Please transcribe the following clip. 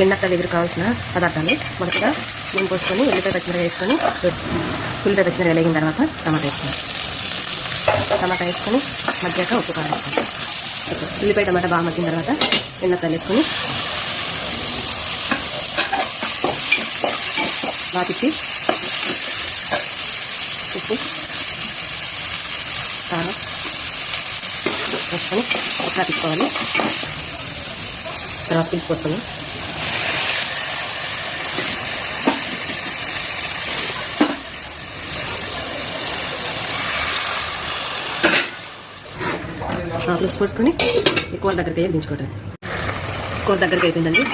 ఎన్నక్క దగ్గర కావాల్సిన పదార్థాలు మొదటగా నూనె పోసుకొని ఉల్లిపాయ పచ్చిమిరపకాయ వేసుకొని ఉల్లిపాయ పచ్చిమిరపకాయ వేగిన తర్వాత టమాటా వేసుకొని టమాటా వేసుకొని మగ్గాక ఉప్పు కారం వేసుకొని ఉల్లిపాయ టమాటా బాగా మగ్గిన తర్వాత ఎన్నక్కలు వేసుకొని బాగా తిప్పి ఉప్పు కారం వేసుకొని ఒకసారి తిప్పుకోవాలి. తర్వాత తీసుకొస్తాను. ప్లస్ పోసుకొని కూర దగ్గరికి అయ్యి దించుకోవటం. కూర దగ్గరికి అయిపోయిందండి.